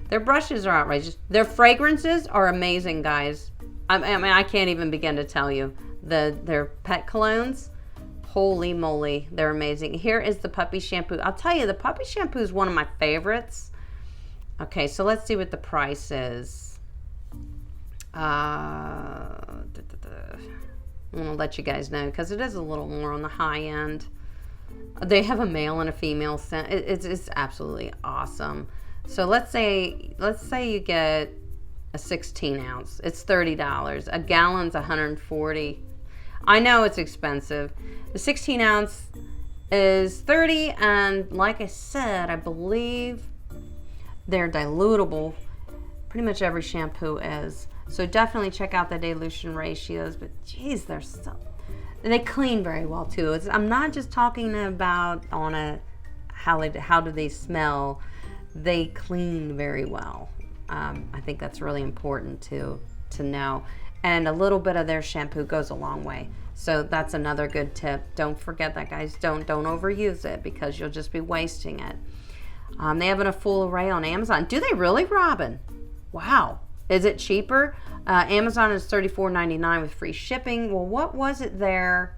Their brushes are outrageous. Their fragrances are amazing, guys. I mean, I can't even begin to tell you. Their pet colognes, holy moly, they're amazing. Here is the puppy shampoo. I'll tell you, the puppy shampoo is one of my favorites. Okay, so let's see what the price is. I'm gonna let you guys know because it is a little more on the high end. They have a male and a female scent. It's absolutely awesome. So let's say you get a 16 ounce. It's $30. A gallon's $140. I know it's expensive. The 16 ounce is $30, and like I said, I believe they're dilutable. Pretty much every shampoo is. So definitely check out the dilution ratios, but geez, they clean very well too. I'm not just talking about how do they smell. They clean very well. I think that's really important to know. And a little bit of their shampoo goes a long way. So that's another good tip. Don't forget that, guys. Don't overuse it because you'll just be wasting it. They have a full array on Amazon. Do they really, Robin? Wow. Is it cheaper? Amazon is $34.99 with free shipping. Well, what was it there?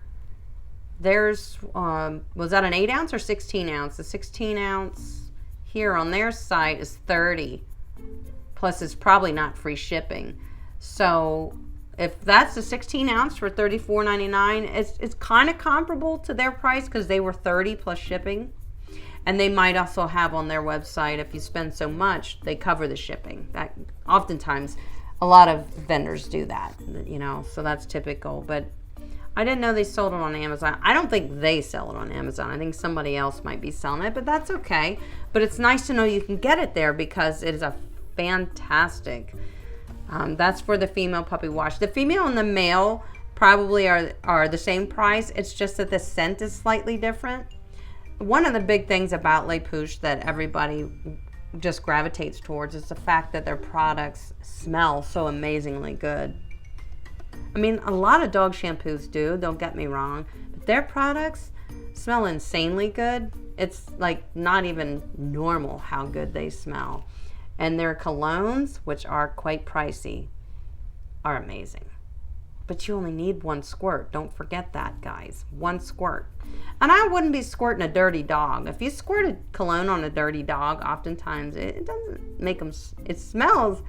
Was that an 8 ounce or 16 ounce? The 16 ounce here on their site is $30. Plus, it's probably not free shipping. So if that's the 16 ounce for $34.99, it's kind of comparable to their price because they were $30 plus shipping. And they might also have on their website, if you spend so much, they cover the shipping. That oftentimes a lot of vendors do that, you know, so that's typical. But I didn't know they sold it on Amazon. I don't think they sell it on Amazon. I think somebody else might be selling it, but that's okay. But it's nice to know you can get it there because it is a fantastic. That's for the female puppy wash. The female and the male probably are the same price. It's just that the scent is slightly different. One of the big things about Les Pouches that everybody just gravitates towards is the fact that their products smell so amazingly good. I mean, a lot of dog shampoos do, don't get me wrong, but their products smell insanely good. It's like not even normal how good they smell. And their colognes, which are quite pricey, are amazing. But you only need one squirt. Don't forget that, guys. One squirt. And I wouldn't be squirting a dirty dog. If you squirt a cologne on a dirty dog, oftentimes it doesn't make them, it smells,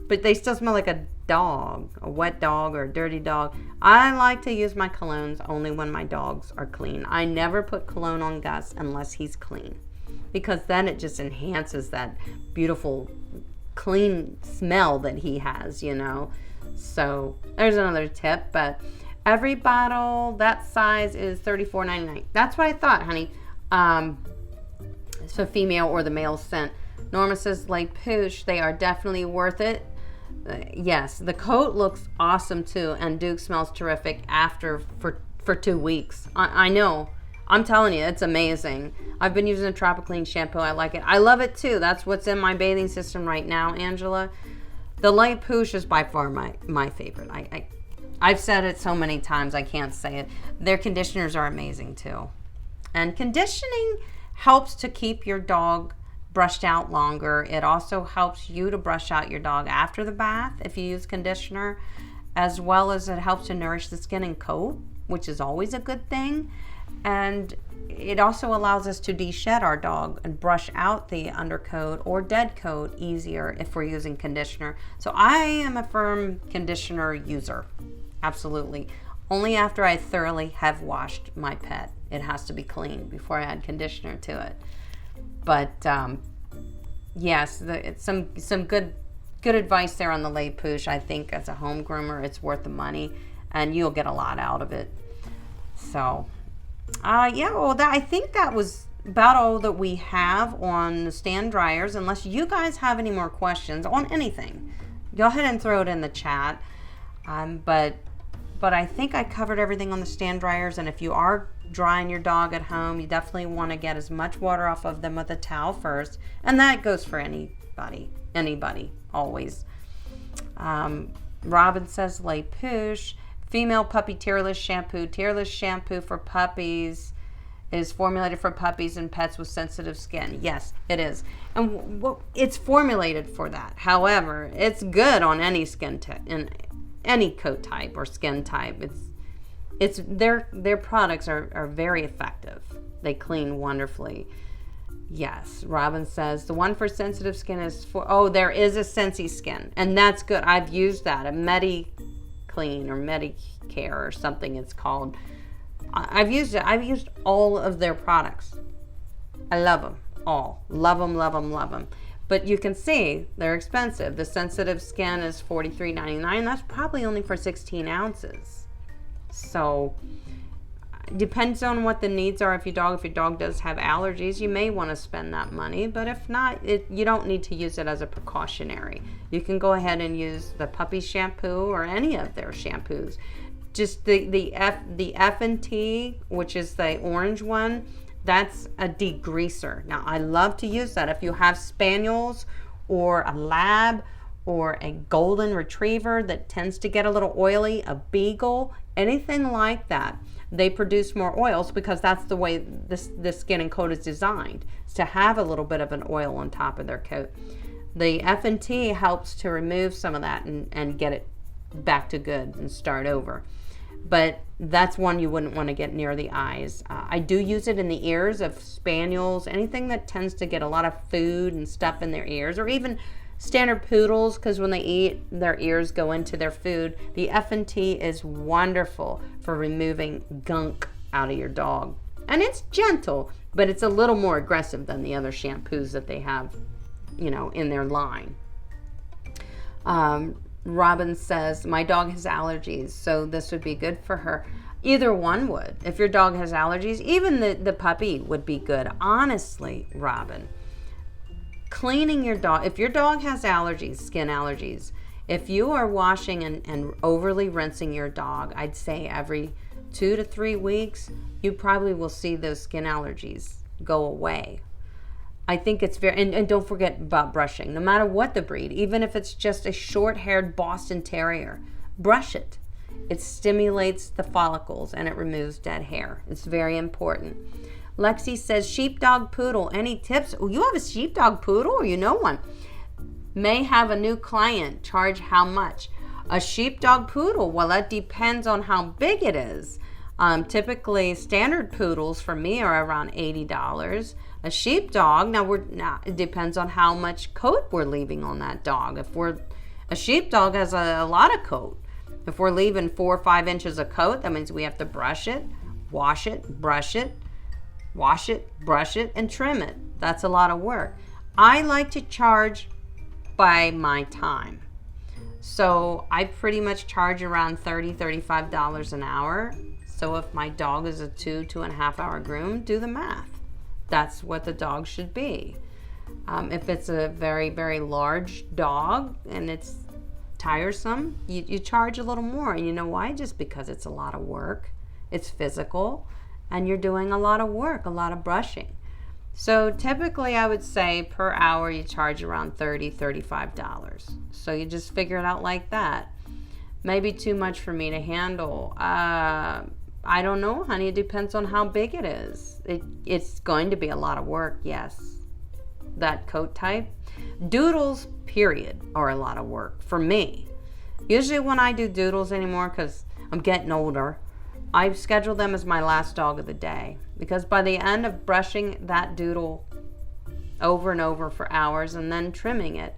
but they still smell like a dog, a wet dog or a dirty dog. I like to use my colognes only when my dogs are clean. I never put cologne on Gus unless he's clean, because then it just enhances that beautiful, clean smell that he has, you know. So there's another tip, but every bottle that size is $34.99. That's what I thought, honey. So female or the male scent. Norma says Les Pouches, they are definitely worth it. Yes, the coat looks awesome too, and Duke smells terrific after for 2 weeks. I know. I'm telling you, it's amazing. I've been using a Tropiclean shampoo. I like it. I love it too. That's what's in my bathing system right now, Angela. The Les Pouches is by far my favorite. I've said it so many times, I can't say it. Their conditioners are amazing too. And conditioning helps to keep your dog brushed out longer. It also helps you to brush out your dog after the bath if you use conditioner, as well as it helps to nourish the skin and coat, which is always a good thing. And it also allows us to de-shed our dog and brush out the undercoat or dead coat easier if we're using conditioner. So I am a firm conditioner user. Absolutely. Only after I thoroughly have washed my pet. It has to be clean before I add conditioner to it. But yes, it's some good advice there on the Les Pouches. I think as a home groomer, it's worth the money, and you'll get a lot out of it. So yeah, well, I think that was about all that we have on the stand dryers. Unless you guys have any more questions on anything, go ahead and throw it in the chat. But I think I covered everything on the stand dryers. And if you are drying your dog at home, you definitely want to get as much water off of them with a towel first. And that goes for anybody, always. Robin says Les Pouches, female puppy tearless shampoo. Tearless shampoo for puppies is formulated for puppies and pets with sensitive skin. Yes, it is. And it's formulated for that. However, it's good on any skin in any coat type or skin type. It's their products are very effective. They clean wonderfully. Yes, Robin says the one for sensitive skin is for, there is a Sensi Skin, and that's good. I've used that, a MediClean or Medicare or something it's called. I've used it. I've used all of their products. I love them all. Love them, love them, love them. But you can see they're expensive. The sensitive skin is $43.99. That's probably only for 16 ounces. So depends on what the needs are. If your dog does have allergies, you may want to spend that money. But if not, you don't need to use it as a precautionary. You can go ahead and use the puppy shampoo or any of their shampoos. Just the F&T, which is the orange one, that's a degreaser. Now, I love to use that. If you have spaniels or a lab or a golden retriever that tends to get a little oily, a beagle, anything like that, they produce more oils because that's the way the skin and coat is designed, is to have a little bit of an oil on top of their coat. The F&T helps to remove some of that and get it back to good and start over. But that's one you wouldn't want to get near the eyes. I do use it in the ears of spaniels, anything that tends to get a lot of food and stuff in their ears, or even standard poodles, because when they eat, their ears go into their food. The F&T is wonderful for removing gunk out of your dog. And it's gentle, but it's a little more aggressive than the other shampoos that they have, you know, in their line. Robin says, my dog has allergies, so this would be good for her. Either one would. If your dog has allergies, even the puppy would be good. Honestly, Robin, cleaning your dog, if your dog has allergies, skin allergies, if you are washing and overly rinsing your dog, I'd say every 2 to 3 weeks, you probably will see those skin allergies go away. I think it's very, and don't forget about brushing. No matter what the breed, even if it's just a short-haired Boston Terrier, brush it. It stimulates the follicles and it removes dead hair. It's very important. Lexi says, sheepdog poodle, any tips? Oh, you have a sheepdog poodle, or you know one? May have a new client, charge how much? A sheepdog poodle, well, that depends on how big it is. Typically, standard poodles for me are around $80. A sheepdog, now it depends on how much coat we're leaving on that dog. A sheepdog has a lot of coat. If we're leaving 4 or 5 inches of coat, that means we have to brush it, wash it, brush it, wash it, brush it, and trim it. That's a lot of work. I like to charge by my time. So I pretty much charge around $30, $35 an hour. So if my dog is a 2.5 hour groom, do the math. That's what the dog should be. If it's a very, very large dog and it's tiresome, you charge a little more. And you know why? Just because it's a lot of work. It's physical and you're doing a lot of work, a lot of brushing. So typically I would say per hour you charge around $30, $35. So you just figure it out like that. Maybe too much for me to handle. I don't know, honey. It depends on how big it is. It's going to be a lot of work, yes. That coat type. Doodles, period, are a lot of work for me. Usually when I do doodles anymore, because I'm getting older, I schedule them as my last dog of the day. Because by the end of brushing that doodle over and over for hours and then trimming it,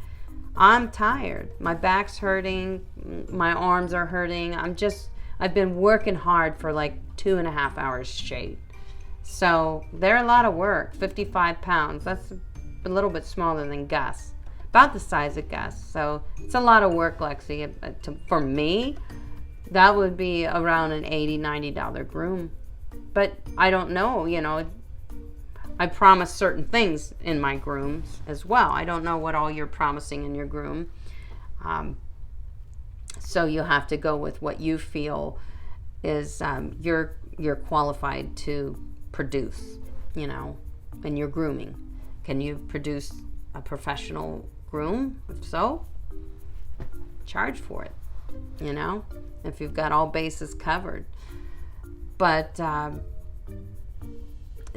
I'm tired. My back's hurting. My arms are hurting. I've been working hard for like 2.5 hours straight. So they're a lot of work. 55 pounds. That's a little bit smaller than Gus. About the size of Gus. So it's a lot of work, Lexi. For me, that would be around an $80, $90 groom. But I don't know, you know, I promise certain things in my grooms as well. I don't know what all you're promising in your groom. So you have to go with what you feel is you're qualified to produce, you know, in your grooming. Can you produce a professional groom? If so, charge for it, you know, if you've got all bases covered. But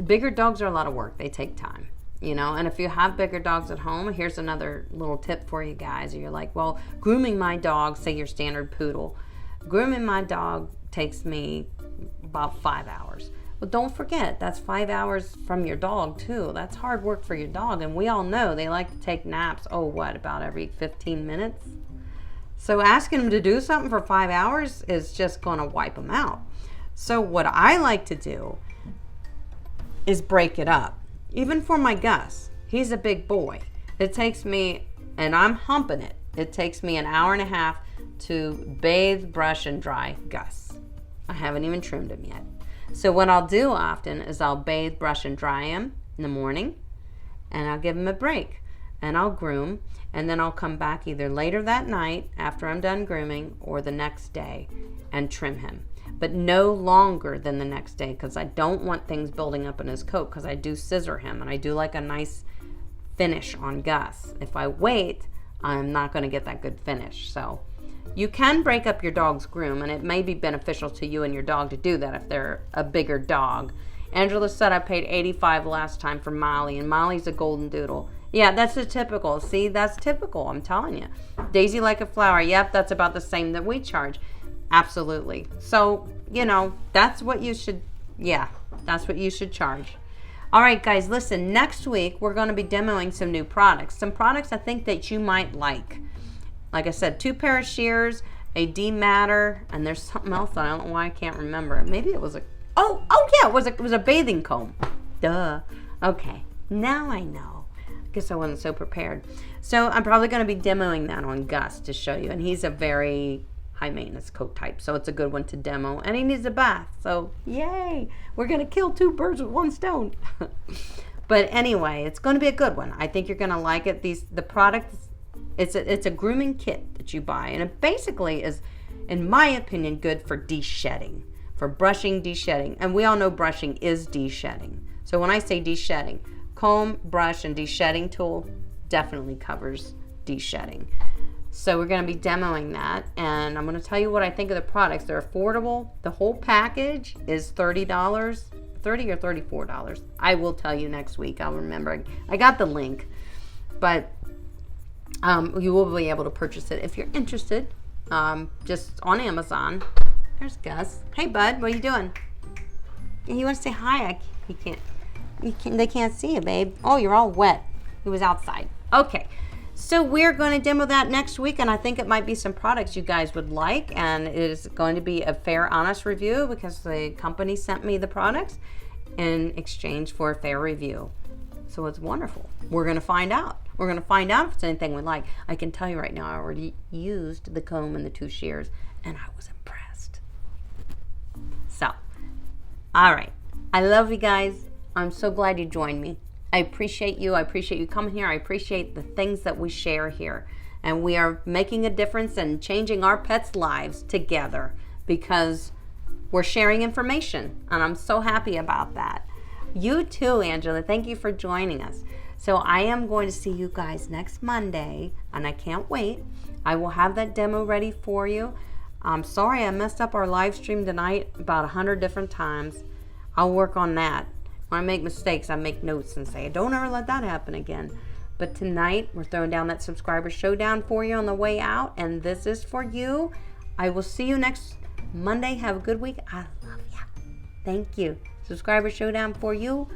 bigger dogs are a lot of work. They take time, you know, and if you have bigger dogs at home, here's another little tip for you guys. You're like, well, grooming my dog, say your standard poodle, grooming my dog takes me about 5 hours. Well, don't forget, that's 5 hours from your dog too. That's hard work for your dog. And we all know they like to take naps, about every 15 minutes. So asking them to do something for 5 hours is just going to wipe them out. So what I like to do is break it up. Even for my Gus, he's a big boy. It takes me, and I'm humping it, it takes me an hour and a half to bathe, brush, and dry Gus. I haven't even trimmed him yet. So what I'll do often is I'll bathe, brush, and dry him in the morning, and I'll give him a break, and I'll groom, and then I'll come back either later that night after I'm done grooming or the next day and trim him. But no longer than the next day, because I don't want things building up in his coat, because I do scissor him and I do like a nice finish on Gus. If I wait, I'm not going to get that good finish. So you can break up your dog's groom, and it may be beneficial to you and your dog to do that if they're a bigger dog. Angela said I paid $85 last time for Molly, and Molly's a golden doodle. Yeah, that's a typical. See, that's typical, I'm telling you. Daisy like a flower. Yep, that's about the same that we charge. Absolutely. So, you know, that's what you should charge. All right, guys, listen, next week we're going to be demoing some new products. Some products I think that you might like. Like I said, 2 pair of shears, a dematter, and there's something else that I don't know why I can't remember. Maybe it was Oh, yeah, it was a bathing comb. Duh. Okay, now I know. I guess I wasn't so prepared. So I'm probably going to be demoing that on Gus to show you. And he's a very high maintenance coat type, so it's a good one to demo. And he needs a bath, so yay! We're going to kill 2 birds with 1 stone. But anyway, it's going to be a good one. I think you're going to like it. The product, it's a grooming kit that you buy, and it basically is, in my opinion, good for de-shedding, for brushing, de-shedding. And we all know brushing is de-shedding. So when I say de-shedding, comb, brush, and de-shedding tool definitely covers de-shedding. So we're going to be demoing that, and I'm going to tell you what I think of the products. They're affordable. The whole package is $30, $30 or $34. I will tell you next week. I'll remember. I got the link, but you will be able to purchase it if you're interested, just on Amazon. There's Gus. Hey, bud, what are you doing? He wants to say hi. He can't. They can't see you, babe. Oh, you're all wet. He was outside. Okay. So we're going to demo that next week, and I think it might be some products you guys would like, and it is going to be a fair, honest review because the company sent me the products in exchange for a fair review. So it's wonderful. We're going to find out. We're going to find out if it's anything we like. I can tell you right now, I already used the comb and the 2 shears, and I was impressed. So, all right. I love you guys. I'm so glad you joined me. I appreciate you. I appreciate you coming here. I appreciate the things that we share here. And we are making a difference and changing our pets' lives together because we're sharing information. And I'm so happy about that. You too, Angela. Thank you for joining us. So I am going to see you guys next Monday, and I can't wait. I will have that demo ready for you. I'm sorry I messed up our live stream tonight about 100 different times. I'll work on that. When I make mistakes, I make notes and say, don't ever let that happen again. But tonight, we're throwing down that subscriber showdown for you on the way out, and this is for you. I will see you next Monday. Have a good week. I love you. Thank you. Subscriber showdown for you.